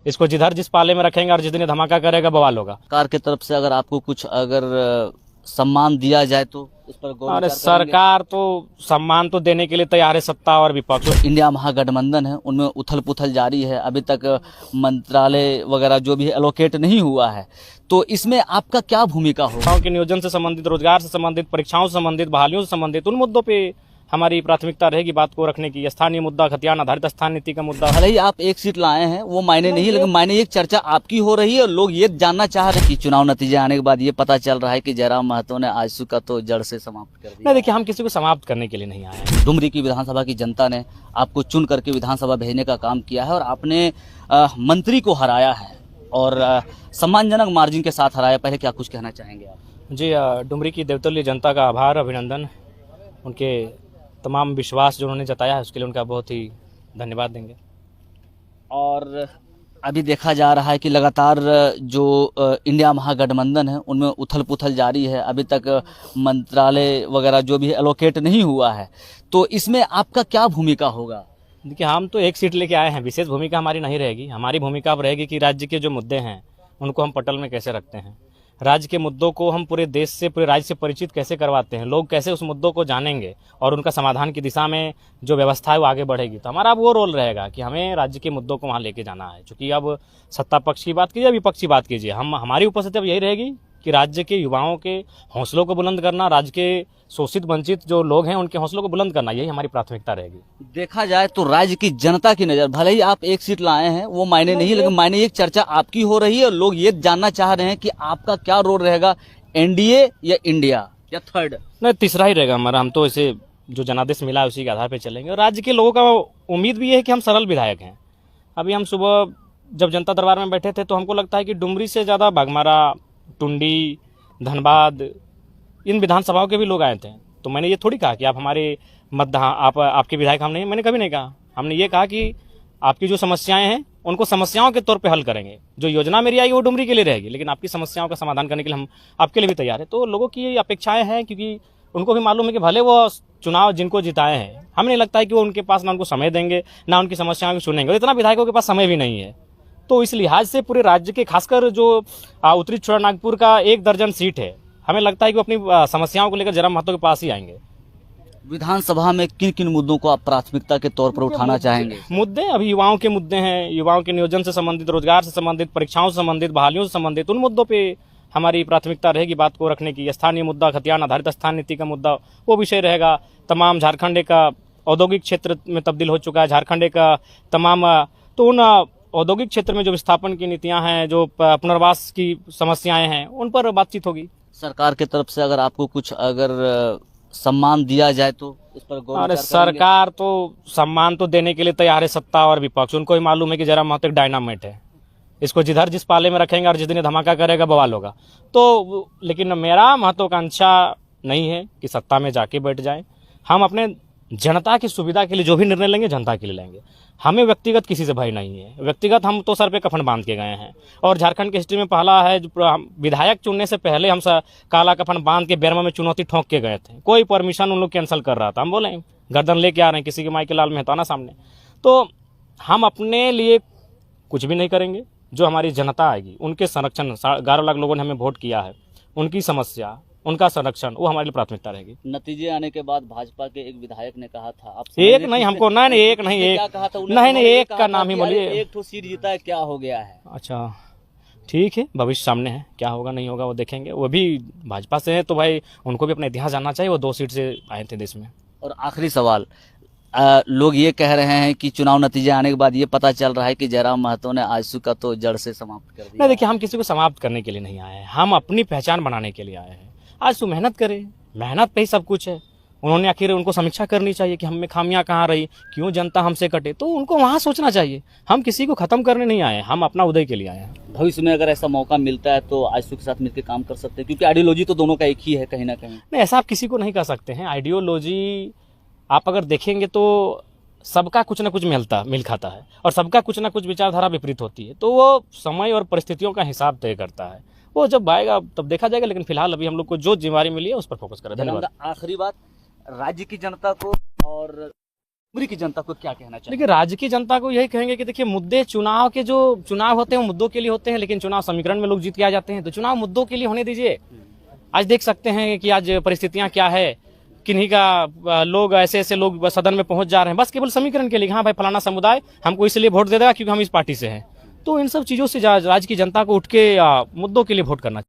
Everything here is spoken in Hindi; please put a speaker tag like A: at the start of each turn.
A: इसको जिधर जिस पाले में रखेंगे और जिस दिन ये धमाका करेगा बवाल होगा।
B: सरकार की तरफ से अगर आपको कुछ सम्मान दिया जाए तो इस पर गौर
A: अरे
B: विचार
A: सरकार तो सम्मान तो देने के लिए तैयार है, सत्ता और विपक्ष।
B: करेंगे? इंडिया महागठबंधन है, उनमें उथल पुथल जारी है, अभी तक मंत्रालय वगैरह जो भी एलोकेट नहीं हुआ है, तो इसमें आपका क्या भूमिका होगा?
A: युवाओं के नियोजन से संबंधित, रोजगार से संबंधित, परीक्षाओं से संबंधित, बहालियों से संबंधित उन मुद्दों पे हमारी प्राथमिकता रहेगी बात को रखने की। स्थानीय मुद्दा, खतियान आधारित स्थान नीति का मुद्दा।
B: भले ही आप एक सीट लाए हैं, वो मायने नहीं, लेकिन मायने एक चर्चा आपकी हो रही है और लोग ये जानना चाह रहे हैं कि चुनाव नतीजे आने के बाद ये पता चल रहा है कि जयराम महतो ने आजसू का तो जड़ से समाप्त कर दिया।
A: नहीं, देखिए हम किसी को समाप्त करने के लिए नहीं आए हैं।
B: डुमरी की विधानसभा की जनता ने आपको चुन करके विधानसभा भेजने का काम किया है और आपने मंत्री को हराया है और सम्मानजनक मार्जिन के साथ हराया। पहले क्या कुछ कहना चाहेंगे आप?
A: जी, डुमरी की देवतुल्य जनता का आभार, अभिनंदन। उनके तमाम विश्वास जो उन्होंने जताया है उसके लिए उनका बहुत ही धन्यवाद देंगे।
B: और अभी देखा जा रहा है कि लगातार जो इंडिया महागठबंधन है उनमें उथल पुथल जारी है, अभी तक मंत्रालय वगैरह जो भी एलोकेट नहीं हुआ है, तो इसमें आपका क्या भूमिका होगा?
A: देखिए हम तो एक सीट लेके आए हैं, विशेष भूमिका हमारी नहीं रहेगी। हमारी भूमिका अब रहेगी कि राज्य के जो मुद्दे हैं उनको हम पटल में कैसे रखते हैं, राज्य के मुद्दों को हम पूरे देश से, पूरे राज्य से परिचित कैसे करवाते हैं, लोग कैसे उस मुद्दों को जानेंगे और उनका समाधान की दिशा में जो व्यवस्था है वो आगे बढ़ेगी। तो हमारा अब वो रोल रहेगा कि हमें राज्य के मुद्दों को वहाँ लेके जाना है। क्योंकि अब सत्ता पक्ष की बात कीजिए, विपक्ष की बात कीजिए, हमारी उपस्थिति अब यही रहेगी कि राज्य के युवाओं के हौसलों को बुलंद करना, राज्य के शोषित वंचित जो लोग हैं उनके हौसलों को बुलंद करना, यही हमारी प्राथमिकता रहेगी।
B: देखा जाए तो राज्य की जनता की नज़र, भले ही आप एक सीट लाए हैं, वो मायने नहीं, लेकिन मायने एक चर्चा आपकी हो रही है और लोग ये जानना चाह रहे हैं कि आपका क्या रोल रहेगा, एनडीए या इंडिया या थर्ड?
A: नहीं, तीसरा ही रहेगा हमारा। हम तो इसे जो जनादेश मिला है उसी के आधार पर चलेंगे और राज्य के लोगों का उम्मीद भी है कि हम सरल विधायक हैं। अभी हम सुबह जब जनता दरबार में बैठे थे तो हमको लगता है कि डुमरी से ज़्यादा बाघमारा, टुंडी, धनबाद, इन विधानसभाओं के भी लोग आए थे। तो मैंने ये थोड़ी कहा कि आप हमारे आपके विधायक हम नहीं, मैंने कभी नहीं कहा। हमने ये कहा कि आपकी जो समस्याएं हैं उनको समस्याओं के तौर पे हल करेंगे। जो योजना मेरी आई वो डुमरी के लिए रहेगी, लेकिन आपकी समस्याओं का समाधान करने के लिए हम आपके लिए भी तैयार है। तो लोगों की ये अपेक्षाएं हैं, क्योंकि उनको भी मालूम है कि भले वो चुनाव जिनको जिताए हैं, हमें नहीं लगता है कि वो उनके पास ना उनको समय देंगे ना उनकी समस्याओं को सुनेंगे, इतना विधायकों के पास समय भी नहीं है। तो इस लिहाज से पूरे राज्य के, खासकर जो उत्तरी छोटानागपुर का 1 दर्जन सीट है, हमें लगता है कि वो अपनी समस्याओं को लेकर जयराम महतो के पास ही आएंगे।
B: विधानसभा में किन किन मुद्दों को आप प्राथमिकता के तौर पर उठाना चाहेंगे?
A: मुद्दे अभी युवाओं के मुद्दे हैं, युवाओं के नियोजन से संबंधित, रोजगार से संबंधित, परीक्षाओं से संबंधित, बहालियों से संबंधित उन मुद्दों पे हमारी प्राथमिकता रहेगी बात को रखने की। स्थानीय मुद्दा, खतियान आधारित स्थान नीति का मुद्दा, वो विषय रहेगा। तमाम झारखंड एक औद्योगिक क्षेत्र में तब्दील हो चुका है, झारखंड एक तमाम, तो उन औद्योगिक क्षेत्र में जो विस्थापन की नीतियां हैं, जो पुनर्वास की समस्याएं हैं, उन पर बातचीत होगी।
B: सरकार की तरफ से अगर आपको कुछ सम्मान दिया जाए तो इस पर गौर
A: अरे
B: विचार
A: सरकार तो सम्मान तो देने के लिए तैयार है, सत्ता और विपक्ष। उनको भी मालूम है कि जयराम महतो एक डायनामाइट है, इसको जिधर जिस पाले में रखेंगे और जिस दिन ये धमाका करेगा बवाल होगा। तो लेकिन मेरा महत्वाकांक्षा नहीं है कि सत्ता में जाके बैठ जाए। हम अपने जनता की सुविधा के लिए जो भी निर्णय लेंगे जनता के लिए लेंगे। हमें व्यक्तिगत किसी से भय नहीं है। व्यक्तिगत हम तो सर पे कफन बांध के गए हैं और झारखंड की हिस्ट्री में पहला है जो विधायक चुनने से पहले हम काला कफन बांध के बेरमा में चुनौती ठोंक के गए थे। कोई परमिशन उन लोग कैंसिल कर रहा था, हम बोले गर्दन लेके आ रहे हैं, किसी के माई के लाल मेहता ना सामने। तो हम अपने लिए कुछ भी नहीं करेंगे, जो हमारी जनता आएगी उनके संरक्षण, 11 लाख लोगों ने हमें वोट किया है, उनकी समस्या, उनका संरक्षण, वो हमारे लिए प्राथमिकता रहेगी।
B: नतीजे आने के बाद भाजपा के एक विधायक ने कहा था, आप
A: एक नहीं, हमको नहीं, एक नहीं, एक
B: क्या कहा था?
A: नहीं, एक का नाम ही बोलिए।
B: एक तो सीट जीता है, क्या हो गया है?
A: अच्छा ठीक है, भविष्य सामने है, क्या होगा नहीं होगा वो देखेंगे। वो भी भाजपा से है तो भाई उनको भी अपना इतिहास जानना चाहिए। वो 2 सीट से आए थे देश में।
B: और आखिरी सवाल, लोग ये कह रहे हैं कि चुनाव नतीजे आने के बाद ये पता चल रहा है कि जयराम महतो ने आजसू का तो जड़ से समाप्त कर दिया।
A: नहीं, देखिए हम किसी को समाप्त करने के लिए नहीं आए हैं, हम अपनी पहचान बनाने के लिए आए हैं। आजसू मेहनत करे, मेहनत पे ही सब कुछ है। उन्होंने आखिर उनको समीक्षा करनी चाहिए कि हमें खामियां कहाँ रही, क्यों जनता हमसे कटे, तो उनको वहाँ सोचना चाहिए। हम किसी को खत्म करने नहीं आए, हम अपना उदय के लिए आए हैं।
B: भविष्य में अगर ऐसा मौका मिलता है तो आजसू के साथ मिलकर काम कर सकते हैं, क्योंकि आइडियोलॉजी तो दोनों का एक ही है कहीं ना कहीं।
A: नहीं, ऐसा आप किसी को नहीं कह सकते हैं। आइडियोलॉजी आप अगर देखेंगे तो सबका कुछ ना कुछ मिल खाता है और सबका कुछ ना कुछ विचारधारा विपरीत होती है। तो वो समय और परिस्थितियों का हिसाब तय करता है, वो जब आएगा तब देखा जाएगा। लेकिन फिलहाल अभी हम लोग को जो जिम्मेदारी मिली है उस पर फोकस करें। धन्यवाद।
B: आखिरी बात, राज्य की जनता को और डुमरी की जनता को क्या कहना चाहिए?
A: देखिए, राज्य की जनता को यही कहेंगे कि देखिए, मुद्दे चुनाव के जो चुनाव होते हैं वो मुद्दों के लिए होते हैं, लेकिन चुनाव समीकरण में लोग जीत के आ जाते हैं। तो चुनाव मुद्दों के लिए होने दीजिए। आज देख सकते हैं कि आज परिस्थितियां क्या है, किन्हीं का लोग ऐसे लोग सदन में पहुंच जा रहे हैं बस केवल समीकरण के लिए। हाँ भाई, फलाना समुदाय हमको इसलिए वोट दे देगा क्योंकि हम इस पार्टी से हैं। तो इन सब चीजों से राज्य की जनता को उठ के मुद्दों के लिए वोट करना चाहिए।